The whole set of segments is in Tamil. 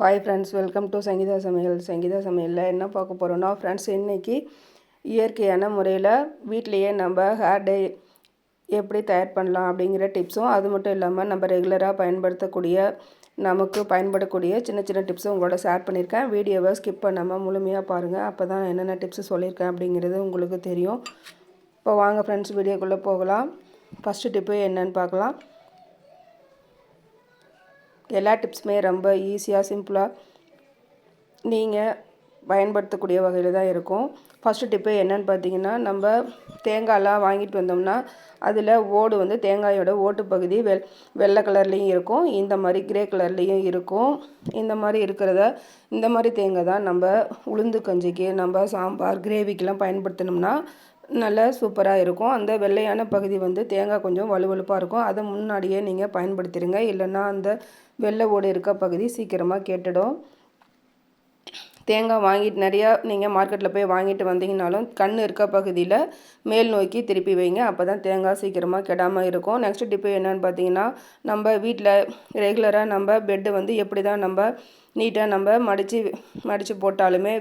Hi friends, welcome to Sangeetha சமையல். சங்கீதா சமையலில் என்ன பார்க்க போகிறோன்னா ஃப்ரெண்ட்ஸ், இன்றைக்கி இயற்கையான முறையில் வீட்டிலையே நம்ம ஹேர் டை எப்படி தயார் பண்ணலாம் அப்படிங்கிற டிப்ஸும், அது மட்டும் இல்லாமல் நம்ம ரெகுலராக நமக்கு பயன்படக்கூடிய சின்ன சின்ன டிப்ஸும் உங்களோட ஷேர் பண்ணியிருக்கேன். வீடியோவை ஸ்கிப் பண்ணாமல் முழுமையாக பாருங்கள். அப்போ தான் என்னென்ன டிப்ஸு சொல்லியிருக்கேன் அப்படிங்கிறது உங்களுக்கு தெரியும். இப்போ வாங்க ஃப்ரெண்ட்ஸ், வீடியோக்குள்ளே போகலாம். ஃபஸ்ட்டு டிப்பு என்னன்னு பார்க்கலாம். எல்லா டிப்ஸுமே ரொம்ப ஈஸியாக சிம்பிளாக நீங்கள் பயன்படுத்தக்கூடிய வகையில் தான் இருக்கும். ஃபஸ்ட்டு டிப்பு என்னென்னு பார்த்தீங்கன்னா, நம்ம தேங்காயெலாம் வாங்கிட்டு வந்தோம்னா அதில் ஓடு தேங்காயோட ஓட்டு பகுதி வெள்ளை கலர்லேயும் இருக்கும், இந்த மாதிரி கிரே கலர்லேயும் இருக்கும். இந்த மாதிரி தேங்காய் தான் நம்ம உளுந்து கஞ்சிக்கு, நம்ம சாம்பார் கிரேவிக்கெலாம் பயன்படுத்தினோம்னா நல்லா சூப்பராக இருக்கும். அந்த வெள்ளையான பகுதி தேங்காய் கொஞ்சம் வலுவலுப்பாக இருக்கும். அதை முன்னாடியே நீங்கள் பயன்படுத்திடுங்க. இல்லைன்னா அந்த வெள்ளை ஓடு இருக்க பகுதி சீக்கிரமாக கெட்டுடும். தேங்காய் வாங்கிட்டு நிறையா நீங்கள் மார்க்கெட்டில் போய் வாங்கிட்டு வந்தீங்கனாலும் கண் இருக்க பகுதியில் மேல் நோக்கி திருப்பி வைங்க. அப்போ தான் தேங்காய் சீக்கிரமாக கெடாமல் இருக்கும். நெக்ஸ்ட் டிப்பு என்னென்னு பார்த்தீங்கன்னா, நம்ம வீட்டில் ரெகுலராக நம்ம பெட்டு எப்படி தான் நம்ம நீட்டாக நம்ம மடித்து போட்டாலுமே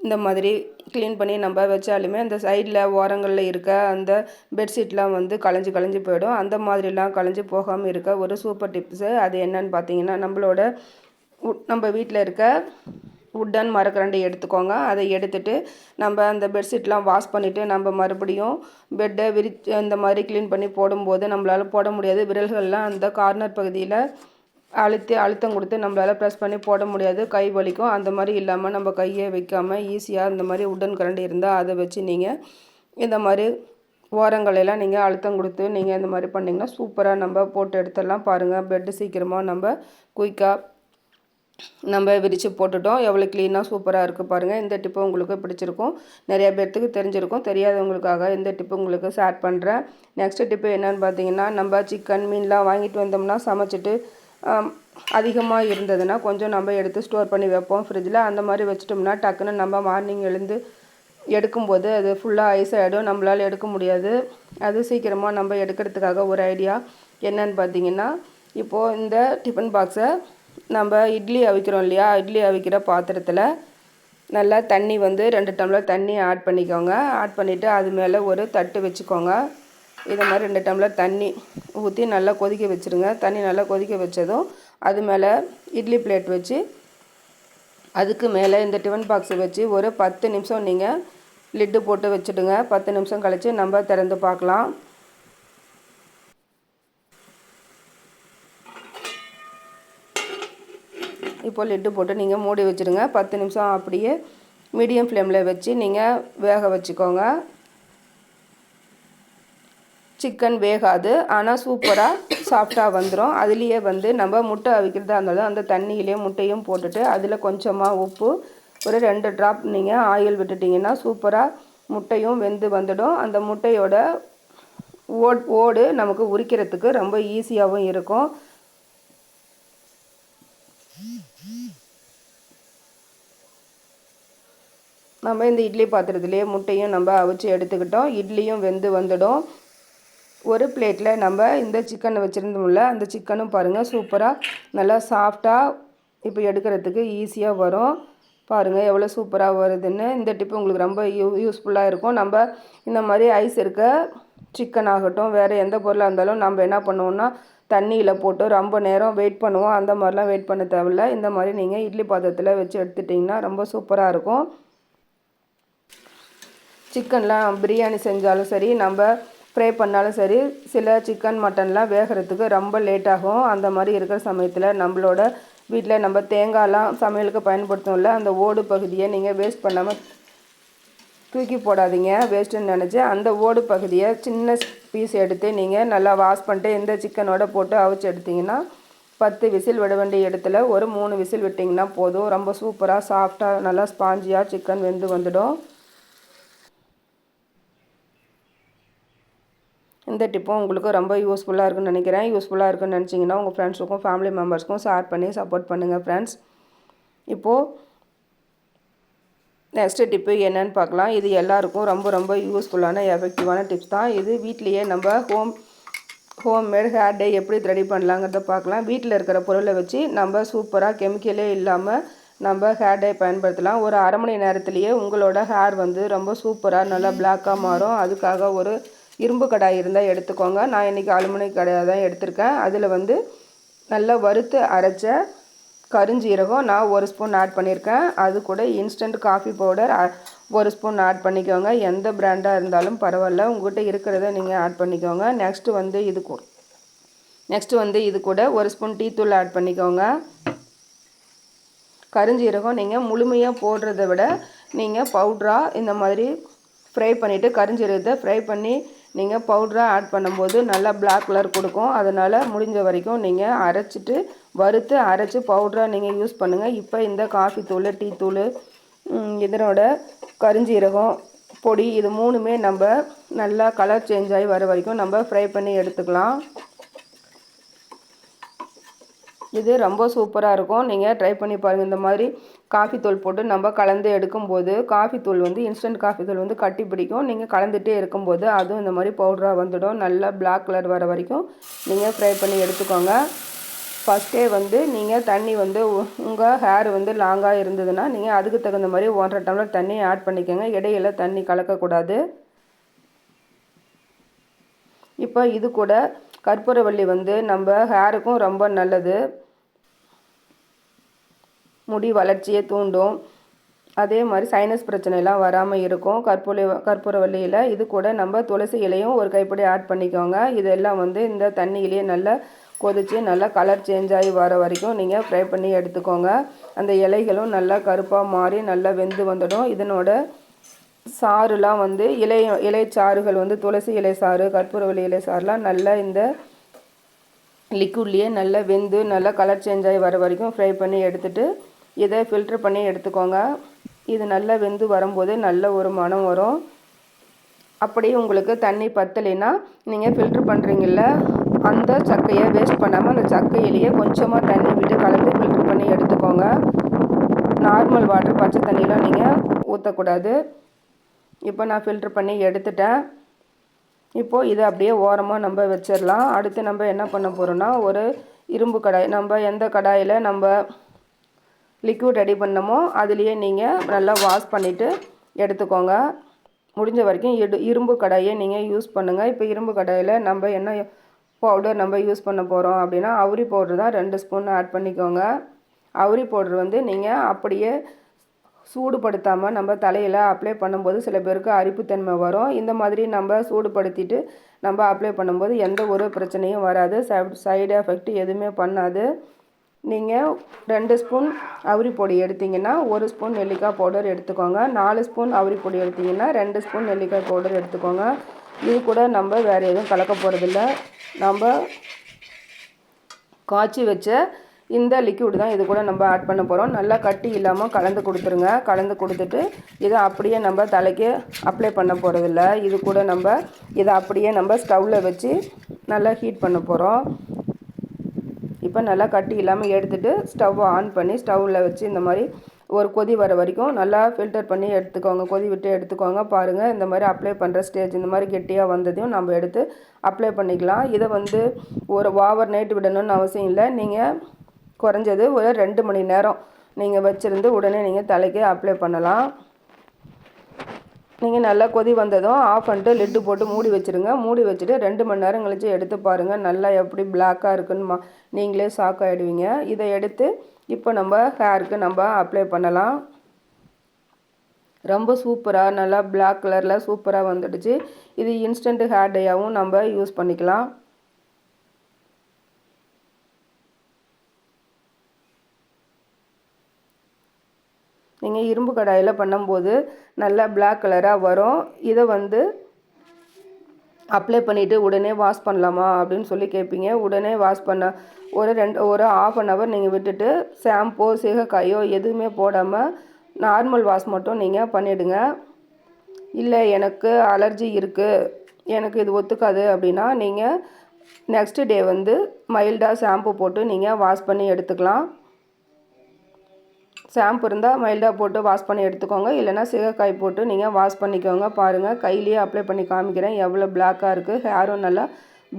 இந்த மாதிரி க்ளீன் பண்ணி நம்ம வச்சாலுமே அந்த சைடில் ஓரங்களில் இருக்க அந்த பெட்ஷீட்லாம் களைஞ்சு போயிடும். அந்த மாதிரிலாம் களைஞ்சு போகாமல் இருக்க ஒரு சூப்பர் டிப்ஸு அது என்னன்னு பார்த்தீங்கன்னா, நம்ம வீட்டில் இருக்க உட்டன் மரக்கரண்டி எடுத்துக்கோங்க. அதை எடுத்துகிட்டு நம்ம அந்த பெட்ஷீட்லாம் வாஷ் பண்ணிவிட்டு நம்ம மறுபடியும் பெட்டை இந்த மாதிரி க்ளீன் பண்ணி போடும்போது நம்மளால் போட முடியாது. விரல்கள்லாம் அந்த கார்னர் பகுதியில் அழுத்தம் கொடுத்து நம்மளால் ப்ரெஸ் பண்ணி போட முடியாது, கை வலிக்கும். அந்த மாதிரி இல்லாமல் நம்ம கையை வைக்காமல் ஈஸியாக இந்த மாதிரி உட்டன் கரண்டி இருந்தால் அதை வச்சு நீங்கள் இந்த மாதிரி ஓரங்களெல்லாம் நீங்கள் அழுத்தம் கொடுத்து நீங்கள் இந்த மாதிரி பண்ணிங்கன்னா சூப்பராக நம்ம போட்டு எடுத்துடலாம். பாருங்கள், பெட்டு சீக்கிரமாக நம்ம குயிக்காக நம்ம விரித்து போட்டுட்டோம். எவ்வளோ க்ளீனாக சூப்பராக இருக்குது பாருங்கள். இந்த டிப்பு உங்களுக்கு பிடிச்சிருக்கும், நிறைய பேர்த்துக்கு தெரிஞ்சிருக்கும். தெரியாதவங்களுக்காக இந்த டிப்பு உங்களுக்கு ஷேர் பண்ணுறேன். நெக்ஸ்ட் டிப்பு என்னென்னு பார்த்தீங்கன்னா, நம்ம சிக்கன் மீன்லாம் வாங்கிட்டு வந்தோம்னா சமைச்சிட்டு அதிகமாக இருந்ததுன்னா கொஞ்சம் நம்ம எடுத்து ஸ்டோர் பண்ணி வைப்போம் ஃப்ரிட்ஜில். அந்த மாதிரி வச்சிட்டோம்னா டக்குன்னு நம்ம மார்னிங் எழுந்து எடுக்கும்போது அது ஃபுல்லாக ஐஸ் ஆகிடும், நம்மளால் எடுக்க முடியாது. அது சீக்கிரமாக நம்ம எடுக்கிறதுக்காக ஒரு ஐடியா என்னன்னு பார்த்தீங்கன்னா, இப்போது இந்த டிஃபன் பாக்ஸை நம்ம இட்லி அவிக்கிறோம் இல்லையா, இட்லி அவிக்கிற பாத்திரத்தில் நல்லா தண்ணி 2 டம்ளர் தண்ணி ஆட் பண்ணிக்கோங்க. ஆட் பண்ணிவிட்டு அது மேலே ஒரு தட்டு வச்சுக்கோங்க. இதை மாதிரி 2 டம்ளர் தண்ணி ஊற்றி நல்லா கொதிக்க வச்சுருங்க. தண்ணி நல்லா கொதிக்க வச்சதும் அது மேலே இட்லி பிளேட் வச்சு அதுக்கு மேலே இந்த டிஃபன் பாக்ஸை வச்சு ஒரு 10 நிமிஷம் நீங்கள் லிட்டு போட்டு வச்சுடுங்க. 10 நிமிஷம் கழித்து நம்ம திறந்து பார்க்கலாம். இப்போ லிட்டு போட்டு நீங்கள் மூடி வச்சுடுங்க. 10 நிமிஷம் அப்படியே மீடியம் ஃப்ளேமில் வச்சு நீங்கள் வேக வச்சுக்கோங்க. சிக்கன் வேகாது, ஆனால் சூப்பராக சாஃப்டாக வந்துடும். அதுலேயே நம்ம முட்டை அவிக்கிறதா இருந்தாலும் அந்த தண்ணியிலே முட்டையும் போட்டுட்டு அதில் கொஞ்சமாக உப்பு, ஒரு 2 ட்ராப் நீங்கள் ஆயில் விட்டுட்டிங்கன்னா சூப்பராக முட்டையும் வெந்து வந்துடும். அந்த முட்டையோட ஓடு நமக்கு உரிக்கிறதுக்கு ரொம்ப ஈஸியாகவும் இருக்கும். நம்ம இந்த இட்லி பாத்திரத்துலேயே முட்டையும் நம்ம அவிச்சு எடுத்துக்கிட்டோம். இட்லியும் வெந்து வந்துடும். ஒரு பிளேட்டில் நம்ம இந்த சிக்கனை வச்சுருந்தோம்ல, அந்த சிக்கனும் பாருங்கள் சூப்பராக நல்லா சாஃப்டாக இப்போ எடுக்கிறதுக்கு ஈஸியாக வரும். பாருங்கள் எவ்வளோ சூப்பராக வருதுன்னு. இந்த டிப்பு உங்களுக்கு ரொம்ப யூஸ்ஃபுல்லாக இருக்கும். நம்ம இந்த மாதிரி ஐஸ் இருக்க சிக்கன் ஆகட்டும், வேறு எந்த பொருளாக இருந்தாலும் நம்ம என்ன பண்ணுவோம்னா தண்ணியில் போட்டு ரொம்ப நேரம் வெயிட் பண்ணுவோம். அந்த மாதிரிலாம் வெயிட் பண்ண தேவையில்ல. இந்த மாதிரி நீங்கள் இட்லி பாத்திரத்தில் வச்சு எடுத்துட்டிங்கன்னா ரொம்ப சூப்பராக இருக்கும். சிக்கன்லாம் பிரியாணி செஞ்சாலும் சரி, நம்ம ஃப்ரை பண்ணாலும் சரி, சில சிக்கன் மட்டன்லாம் வேகிறதுக்கு ரொம்ப லேட் ஆகும். அந்த மாதிரி இருக்கிற சமயத்தில் நம்மளோட வீட்டில் நம்ம தேங்காயெலாம் சமையலுக்கு பயன்படுத்தணும்ல, அந்த ஓடு பகுதியை நீங்கள் வேஸ்ட் பண்ணாமல் தூக்கி போடாதீங்க, வேஸ்ட்டுன்னு நினச்சி. அந்த ஓடு பகுதியை சின்ன பீஸ் எடுத்து நீங்கள் நல்லா வாஷ் பண்ணிட்டு இந்த சிக்கனோட போட்டு அவிச்சு எடுத்திங்கன்னா 10 விசில் விட வேண்டிய இடத்துல ஒரு 3 விசில் விட்டிங்கன்னா போதும். ரொம்ப சூப்பராக சாஃப்டாக நல்லா ஸ்பாஞ்சியாக சிக்கன் வெந்து வந்துடும். இந்த டிப்பும் உங்களுக்கு ரொம்ப யூஸ்ஃபுல்லாக இருக்குன்னு நினைக்கிறேன். யூஸ்ஃபுல்லாக இருக்குன்னு நினச்சிங்கன்னா உங்கள் ஃப்ரெண்ட்ஸுக்கும் ஃபேமிலி மெம்பர்ஸ்க்கும் ஷேர் பண்ணி சப்போர்ட் பண்ணுங்கள் ஃப்ரெண்ட்ஸ். இப்போது நெக்ஸ்ட்டு டிப்பு என்னென்னு பார்க்கலாம். இது எல்லாருக்கும் ரொம்ப ரொம்ப யூஸ்ஃபுல்லான எஃபெக்டிவான டிப்ஸ் தான். இது வீட்லேயே நம்ம ஹோம்மேட் ஹேர் டை எப்படி ரெடி பண்ணலாங்கிறத பார்க்கலாம். வீட்டில் இருக்கிற பொருளை வச்சு நம்ம சூப்பராக கெமிக்கலே இல்லாமல் நம்ம ஹேர் டை பயன்படுத்தலாம். ஒரு அரை மணி நேரத்துலேயே உங்களோட ஹேர் வந்து ரொம்ப சூப்பராக நல்லா பிளாக்காக மாறும். அதுக்காக ஒரு இரும்பு கடாய் இருந்தால் எடுத்துக்கோங்க. நான் இன்றைக்கி அலுமினிய கடாயை தான் எடுத்திருக்கேன். அதில் வந்து நல்லா வறுத்து அரைச்ச கருஞ்சீரகம் நான் 1 ஸ்பூன் ஆட் பண்ணியிருக்கேன். அது கூட instant coffee powder 1 spoon add பண்ணிக்கோங்க. எந்த பிராண்டாக இருந்தாலும் பரவாயில்ல, உங்கள்கிட்ட இருக்கிறத நீங்கள் ஆட் பண்ணிக்கோங்க. நெக்ஸ்ட்டு வந்து இது கூட 1 ஸ்பூன் டீ தூள் ஆட் பண்ணிக்கோங்க. கருஞ்சீரகம் நீங்கள் முழுமையாக போடுறத விட நீங்கள் பவுட்ராக இந்த மாதிரி ஃப்ரை பண்ணிவிட்டு கருஞ்சீரகத்தை ஃப்ரை பண்ணி நீங்கள் பவுட்ராக ஆட் பண்ணும்போது நல்லா பிளாக் கலர் கொடுக்கும். அதனால் முடிஞ்ச வரைக்கும் நீங்கள் அரைச்சிட்டு வறுத்து அரைச்சி பவுட்ராக நீங்கள் யூஸ் பண்ணுங்கள். இப்போ இந்த காஃபி தூள், டீ தூள், இதனோட கருஞ்சீரகம் பொடி இது 3மே நம்ம நல்லா கலர் சேஞ்ச் ஆகி வர வரைக்கும் நம்ம ஃப்ரை பண்ணி எடுத்துக்கலாம். இது ரொம்ப சூப்பராக இருக்கும். நீங்கள் ட்ரை பண்ணி பாருங்கள். இந்த மாதிரி காஃபி தூள் போட்டு நம்ம கலந்து எடுக்கும்போது காஃபி தூள் வந்து இன்ஸ்டன்ட் காஃபி தூள் வந்து கட்டி பிடிக்கும். நீங்கள் கலந்துகிட்டே இருக்கும்போது அதுவும் இந்த மாதிரி பவுடராக வந்துடும். நல்லா பிளாக் கலர் வர வரைக்கும் நீங்கள் ஃப்ரை பண்ணி எடுத்துக்கோங்க. ஃபஸ்ட்டே வந்து நீங்கள் தண்ணி வந்து உங்கள் ஹேர் வந்து லாங்காக இருந்ததுன்னா நீங்கள் அதுக்கு தகுந்த மாதிரி 1.5 டம்ளர் தண்ணி ஆட் பண்ணிக்கோங்க. இடையில தண்ணி கலக்கக்கூடாது. இப்போ இது கூட கற்பூரவள்ளி வந்து நம்ம ஹேருக்கும் ரொம்ப நல்லது. முடி வளர்ச்சியை தூண்டும். அதே மாதிரி சைனஸ் பிரச்சனைலாம் வராமல் இருக்கும் கற்பூரவள்ளியில். இது கூட நம்ம துளசி இலையும் ஒரு கைப்பிடி ஆட் பண்ணிக்கோங்க. இதெல்லாம் வந்து இந்த தண்ணியிலேயே நல்லா கொதித்து நல்லா கலர் சேஞ்ச் ஆகி வர வரைக்கும் நீங்கள் ஃப்ரை பண்ணி எடுத்துக்கோங்க. அந்த இலைகளும் நல்லா கருப்பாக மாறி நல்லா வெந்து வந்துடும். இதனோட சாறுலாம் வந்து இலைச்சாறுகள் வந்து துளசி இலை சாறு, கற்பூரவள்ளி இலை சாறுலாம் நல்லா இந்த லிக்விட்லேயே நல்லா வெந்து நல்லா கலர் சேஞ்ச் ஆகி வர வரைக்கும் ஃப்ரை பண்ணி எடுத்துகிட்டு இதை ஃபில்ட்ரு பண்ணி எடுத்துக்கோங்க. இது நல்லா வெந்து வரும்போது நல்ல ஒரு மணம் வரும். அப்படியே உங்களுக்கு தண்ணி பத்தலைன்னா நீங்கள் ஃபில்ட்ரு பண்ணுறீங்கள அந்த சக்கையை வேஸ்ட் பண்ணாமல் அந்த சக்கையிலேயே கொஞ்சமாக தண்ணி விட்டு கலந்து ஃபில்ட்ரு பண்ணி எடுத்துக்கோங்க. நார்மல் வாட்டர் பச்சை தண்ணியெலாம் நீங்கள் ஊற்றக்கூடாது. இப்போ நான் ஃபில்ட்ரு பண்ணி எடுத்துட்டேன். இப்போது இதை அப்படியே ஓரமாக நம்ம வச்சிடலாம். அடுத்து நம்ம என்ன பண்ண போகிறோன்னா ஒரு இரும்பு கடாய், நம்ம எந்த கடாயில் நம்ம லிக்விட் ரெடி பண்ணமோ அதுலேயே நீங்கள் நல்லா வாஷ் பண்ணிவிட்டு எடுத்துக்கோங்க. முடிஞ்ச வரைக்கும் இரும்பு கடாயை நீங்கள் யூஸ் பண்ணுங்கள். இப்போ இரும்பு கடாயில் நம்ம என்ன பவுடர் நம்ம யூஸ் பண்ண போகிறோம் அப்படின்னா அவுரி பவுடர் தான் 2 ஸ்பூன் ஆட் பண்ணிக்கோங்க. அவுரி பவுடர் வந்து நீங்கள் அப்படியே சூடுபடுத்தாமல் நம்ம தலையில் அப்ளை பண்ணும்போது சில பேருக்கு அரிப்புத்தன்மை வரும். இந்த மாதிரி நம்ம சூடுபடுத்திட்டு நம்ம அப்ளை பண்ணும்போது எந்த ஒரு பிரச்சனையும் வராது. சைடு எஃபெக்ட் எதுவுமே பண்ணாது. நீங்கள் 2 ஸ்பூன் அவுரி பொடி எடுத்திங்கன்னா 1 ஸ்பூன் நெல்லிக்காய் பவுடர் எடுத்துக்கோங்க. 4 ஸ்பூன் அவுரி பொடி எடுத்திங்கன்னா 2 ஸ்பூன் நெல்லிக்காய் பவுடர் எடுத்துக்கோங்க. இது கூட நம்ம வேறு எதுவும் கலக்க போகிறதில்ல. நம்ம காய்ச்சி வச்ச இந்த லிக்விட் தான் இது கூட நம்ம ஆட் பண்ண போகிறோம். நல்லா கட்டி இல்லாமல் கலந்து கொடுத்துருங்க. கலந்து கொடுத்துட்டு இதை அப்படியே நம்ம தலைக்கு அப்ளை பண்ண போகிறதில்ல. இது கூட நம்ம இதை அப்படியே நம்ம ஸ்டவ்வில் வச்சு நல்லா ஹீட் பண்ண போகிறோம். இப்போ நல்லா கட்டி இல்லாமல் எடுத்துகிட்டு ஸ்டவ்வை ஆன் பண்ணி ஸ்டவ்வில் வச்சு இந்த மாதிரி ஒரு கொதி வர வரைக்கும் நல்லா ஃபில்டர் பண்ணி எடுத்துக்கோங்க. கொதி விட்டு எடுத்துக்கோங்க. பாருங்கள், இந்த மாதிரி அப்ளை பண்ணுற ஸ்டேஜ் இந்த மாதிரி கெட்டியாக வந்ததையும் நம்ம எடுத்து அப்ளை பண்ணிக்கலாம். இதை வந்து ஒரு ஓவர் நைட் விடணும்னு அவசியம் இல்லை. நீங்கள் குறைஞ்சது ஒரு 2 மணி நேரம் நீங்கள் வச்சுருந்து உடனே நீங்கள் தலைக்கு அப்ளை பண்ணலாம். நீங்கள் நல்லா கொதி வந்ததும் ஆஃப் பண்ணிட்டு லிட்டு போட்டு மூடி வச்சுருங்க. மூடி வச்சுட்டு 2 மணி நேரம் கழித்து எடுத்து பாருங்கள். நல்லா எப்படி பிளாக்காக இருக்குன்னு நீங்களே ஷாக் ஆகிடுவீங்க. இதை எடுத்து இப்போ நம்ம ஹேருக்கு நம்ம அப்ளை பண்ணலாம். ரொம்ப சூப்பராக நல்லா பிளாக் கலரில் சூப்பராக வந்துடுச்சு. இது இன்ஸ்டன்ட் ஹேர் டையாகவும் நம்ம யூஸ் பண்ணிக்கலாம். நீங்கள் இரும்பு கடாயில் பண்ணும்போது நல்லா பிளாக் கலராக வரும். இதை வந்து அப்ளை பண்ணிவிட்டு உடனே வாஷ் பண்ணலாமா அப்படின்னு சொல்லி கேட்பீங்க. உடனே வாஷ் பண்ண ஒரு ½ அன் ஹவர் நீங்கள் விட்டுட்டு ஷாம்போ சீகக்காயோ எதுவுமே போடாமல் நார்மல் வாஷ் மட்டும் நீங்கள் பண்ணிவிடுங்க. இல்லை எனக்கு அலர்ஜி இருக்குது, எனக்கு இது ஒத்துக்காது அப்படின்னா நீங்கள் நெக்ஸ்ட் டே வந்து மைல்டாக ஷாம்பு போட்டு நீங்கள் வாஷ் பண்ணி எடுத்துக்கலாம். ஷாம்பு இருந்தால் மைல்டாக போட்டு வாஷ் பண்ணி எடுத்துக்கோங்க. இல்லைனா சீகக்காய் போட்டு நீங்கள் வாஷ் பண்ணிக்கோங்க. பாருங்கள், கையிலேயே அப்ளை பண்ணி காமிக்கிறேன் எவ்வளோ பிளாக்காக இருக்குது. ஹேரும் நல்லா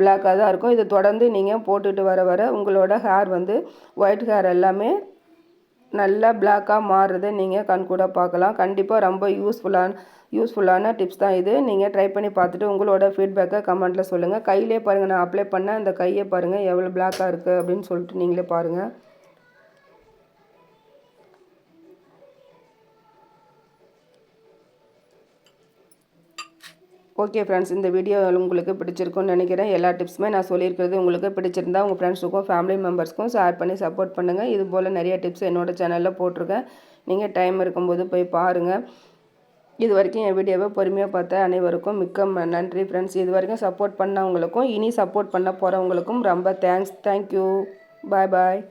பிளாக்காக தான் இருக்கும். இது தொடர்ந்து நீங்கள் போட்டுட்டு வர வர உங்களோட ஹேர் வந்து ஒயிட் ஹேர் எல்லாமே நல்லா பிளாக்காக மாறுறதை நீங்கள் கண்கூட பார்க்கலாம். கண்டிப்பாக ரொம்ப யூஸ்ஃபுல்லான டிப்ஸ் தான் இது. நீங்கள் ட்ரை பண்ணி பார்த்துட்டு உங்களோட ஃபீட்பேக்கை கமெண்ட்டில் சொல்லுங்கள். கையிலே பாருங்கள், நான் அப்ளை பண்ண அந்த கையை பாருங்கள் எவ்வளோ பிளாக்காக இருக்குது அப்படின்னு சொல்லிட்டு நீங்களே பாருங்கள். ஓகே ஃப்ரெண்ட்ஸ், இந்த வீடியோ உங்களுக்கு பிடிச்சிருக்குன்னு நினைக்கிறேன். எல்லா டிப்ஸுமே நான் சொல்லியிருக்கிறது உங்களுக்கு பிடிச்சிருந்தா உங்கள் ஃப்ரெண்ட்ஸுக்கும் ஃபேமிலி மெம்பர்ஸ்க்கும் ஷேர் பண்ணி சப்போர்ட் பண்ணுங்கள். இது போல் நிறைய டிப்ஸ் என்னோடய சேனலில் போட்டிருக்கேன். நீங்கள் டைம் இருக்கும்போது போய் பாருங்கள். இது வரைக்கும் என் வீடியோவை பொறுமையாக பார்த்த அனைவருக்கும் மிக்க நன்றி ஃப்ரெண்ட்ஸ். இது வரைக்கும் சப்போர்ட் பண்ணவங்களுக்கும் இனி சப்போர்ட் பண்ண போகிறவங்களுக்கும் ரொம்ப தேங்க்யூ. பாய் பாய்.